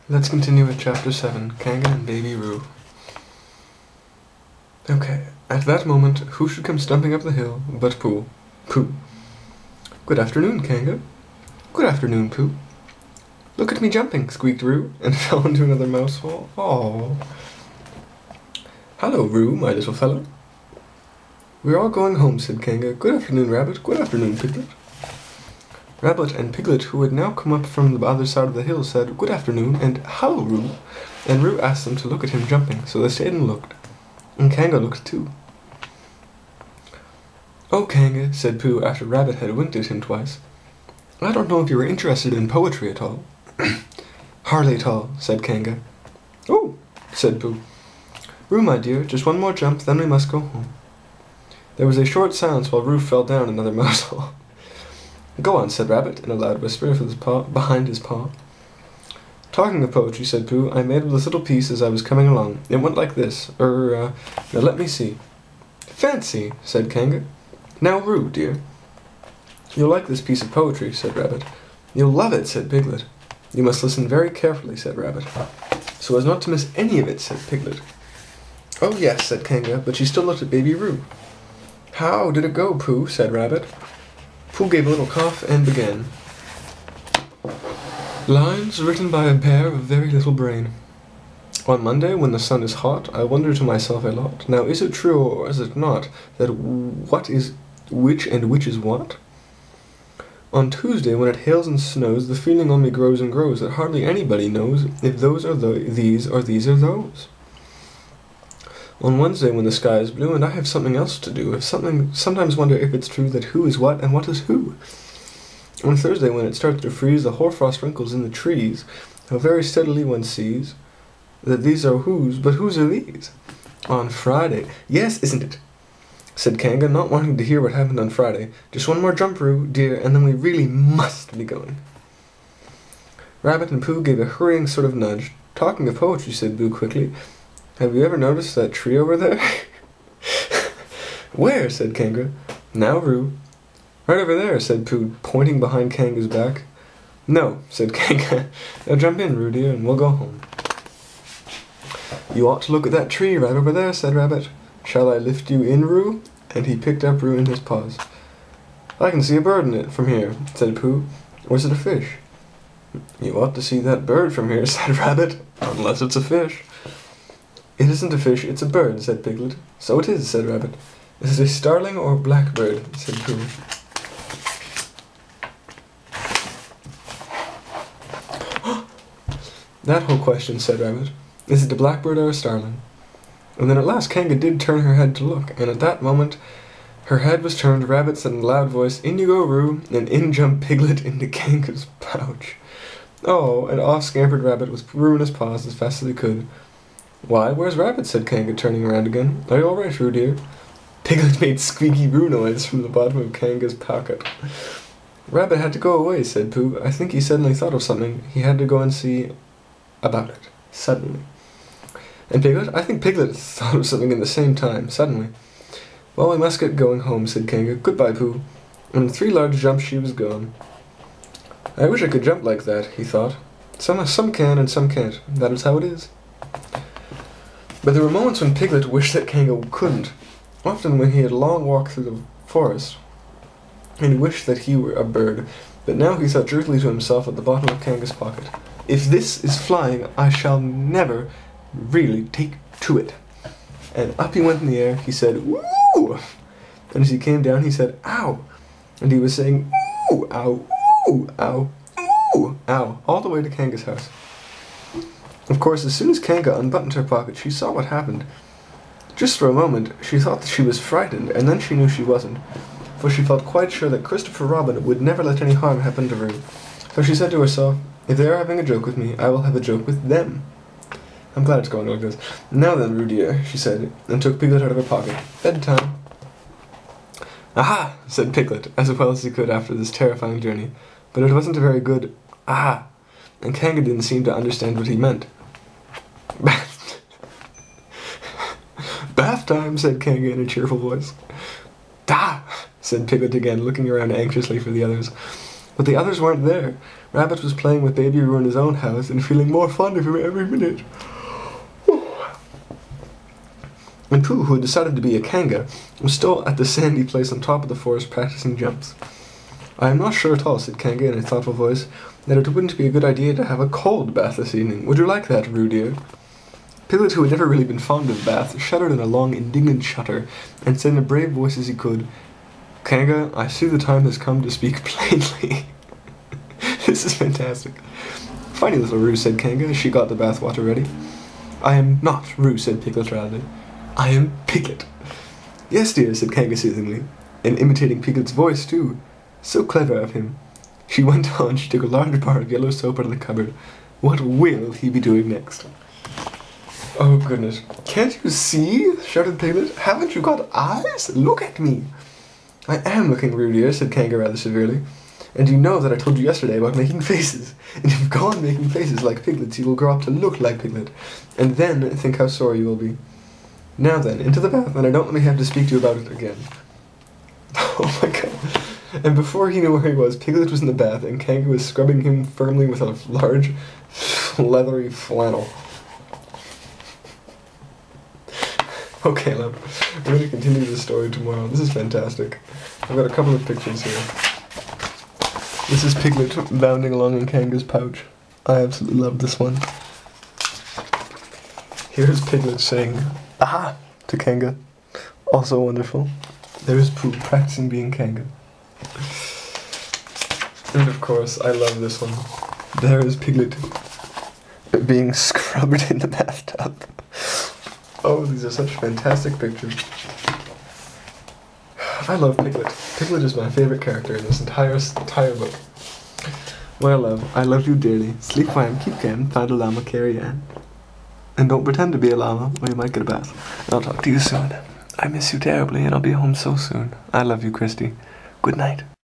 Let's continue with Chapter 7, Kangan and Baby Roo. Okay, at that moment, who should come stumping up the hill but Pooh. Pooh. Good afternoon, Kanga. Good afternoon, Pooh. Look at me jumping, squeaked Roo, and fell into another mouse hole. Oh. Hello, Roo, my little fellow. We're all going home, said Kanga. Good afternoon, Rabbit. Good afternoon, Piglet. Rabbit and Piglet, who had now come up from the other side of the hill, said, Good afternoon, and hello, Roo. And Roo asked them to look at him jumping, so they stayed and looked. And Kanga looked too. Oh, Kanga, said Pooh after Rabbit had winked at him twice. I don't know if you were interested in poetry at all. Hardly at all, said Kanga. Oh, said Pooh. Roo, my dear, just one more jump, then we must go home. There was a short silence while Roo fell down another mouse hole. Go on, said Rabbit, in a loud whisper with his paw behind his paw. Talking of poetry, said Pooh, I made this little piece as I was coming along. It went like this. Now let me see. Fancy, said Kanga. Now, Roo, dear. You'll like this piece of poetry, said Rabbit. You'll love it, said Piglet. You must listen very carefully, said Rabbit. So as not to miss any of it, said Piglet. Oh, yes, said Kanga, but she still looked at Baby Roo. How did it go, Pooh, said Rabbit. Pooh gave a little cough and began. Lines written by a bear of very little brain. On Monday, when the sun is hot, I wonder to myself a lot. Now, is it true or is it not that what is which and which is what? On Tuesday, when it hails and snows, the feeling on me grows and grows that hardly anybody knows if those are these or these are those. On Wednesday, when the sky is blue and I have something else to do, sometimes wonder if it's true that who is what and what is who. On Thursday, when it starts to freeze, the hoarfrost wrinkles in the trees, how very steadily one sees that these are whose, but whose are these? On Friday, yes, isn't it? Said Kanga, not wanting to hear what happened on Friday. Just one more jump, Roo, dear, and then we really must be going. Rabbit and Pooh gave a hurrying sort of nudge. Talking of poetry, said Boo quickly, have you ever noticed that tree over there? Where? Said Kanga. Now, Roo. Right over there, said Pooh, pointing behind Kanga's back. No, said Kanga. Now jump in, Roo, dear, and we'll go home. You ought to look at that tree right over there, said Rabbit. Shall I lift you in, Roo? And he picked up Roo in his paws. I can see a bird in it from here, said Pooh. Or is it a fish? You ought to see that bird from here, said Rabbit, unless it's a fish. It isn't a fish, it's a bird, said Piglet. So it is, said Rabbit. Is it a starling or a blackbird, said Pooh. That whole question, said Rabbit. Is it a blackbird or a starling? And then at last Kanga did turn her head to look, and at that moment her head was turned. Rabbit said in a loud voice, In you go, Roo, and in jumped Piglet into Kanga's pouch. Oh, and off scampered Rabbit with Roo in his paws as fast as he could. Why, where's Rabbit? Said Kanga, turning around again. Are you all right, Roo, dear? Piglet made squeaky Roo noise from the bottom of Kanga's pocket. Rabbit had to go away, said Pooh. I think he suddenly thought of something. He had to go and see about it. Suddenly. And Piglet? I think Piglet thought of something at the same time. Suddenly. Well, we must get going home, said Kanga. Goodbye, Pooh. And in 3 large jumps she was gone. I wish I could jump like that, he thought. Some can and some can't. That is how it is. But there were moments when Piglet wished that Kanga couldn't. Often when he had a long walk through the forest, and he wished that he were a bird. But now he thought jerkily to himself at the bottom of Kanga's pocket, if this is flying, I shall never really take to it. And up he went in the air. He said, Woo! And as he came down, he said, Ow! And he was saying, Ooh, ow, ooh, ow, ooh, ow, all the way to Kanga's house. Of course, as soon as Kanga unbuttoned her pocket, she saw what happened. Just for a moment, she thought that she was frightened, and then she knew she wasn't, for she felt quite sure that Christopher Robin would never let any harm happen to Roo. So she said to herself, if they are having a joke with me, I will have a joke with them. I'm glad it's going like this. Now then, Roo dear, she said, and took Piglet out of her pocket. Bedtime. Aha, said Piglet, as well as he could after this terrifying journey. But it wasn't a very good aha, and Kanga didn't seem to understand what he meant. Bath time, said Kanga in a cheerful voice. Da, said Piglet again, looking around anxiously for the others. But the others weren't there. Rabbit was playing with Baby Roo in his own house and feeling more fond of him every minute. And Pooh, who had decided to be a Kanga, was still at the sandy place on top of the forest practicing jumps. "I am not sure at all," said Kanga in a thoughtful voice, "that it wouldn't be a good idea to have a cold bath this evening. Would you like that, Roo dear?" Piglet, who had never really been fond of baths, shuddered in a long, indignant shudder, and said in a brave voice as he could, "Kanga, I see the time has come to speak plainly." This is fantastic. "Funny little Roo," said Kanga as she got the bath water ready. "I am not Roo," said Piglet proudly. "I am Piglet." "Yes, dear," said Kanga soothingly, and imitating Piglet's voice, too. So clever of him. She went on. She took a large bar of yellow soap out of the cupboard. What will he be doing next? "Oh, goodness. Can't you see?" shouted Piglet. "Haven't you got eyes? Look at me." "I am looking, Roo dear," said Kanga rather severely. "And you know that I told you yesterday about making faces. And if you go on making faces like Piglets, you will grow up to look like Piglet. And then think how sorry you will be. Now then, into the bath, and I don't let me have to speak to you about it again." Oh my god. And before he knew where he was, Piglet was in the bath, and Kanga was scrubbing him firmly with a large, leathery flannel. Okay, love. We're going to continue this story tomorrow. This is fantastic. I've got a couple of pictures here. This is Piglet bounding along in Kanga's pouch. I absolutely love this one. Here's Piglet saying, "Aha!" to Kanga. Also wonderful. There's Pooh practicing being Kanga. And of course, I love this one. There is Piglet being scrubbed in the bathtub. Oh, these are such fantastic pictures. I love Piglet. Piglet is my favorite character in this entire book. Well, love, I love you dearly. Sleep fine, keep calm, find a llama, carry on. And don't pretend to be a llama, or you might get a bath. I'll talk to you soon. I miss you terribly, and I'll be home so soon. I love you, Christy. Good night.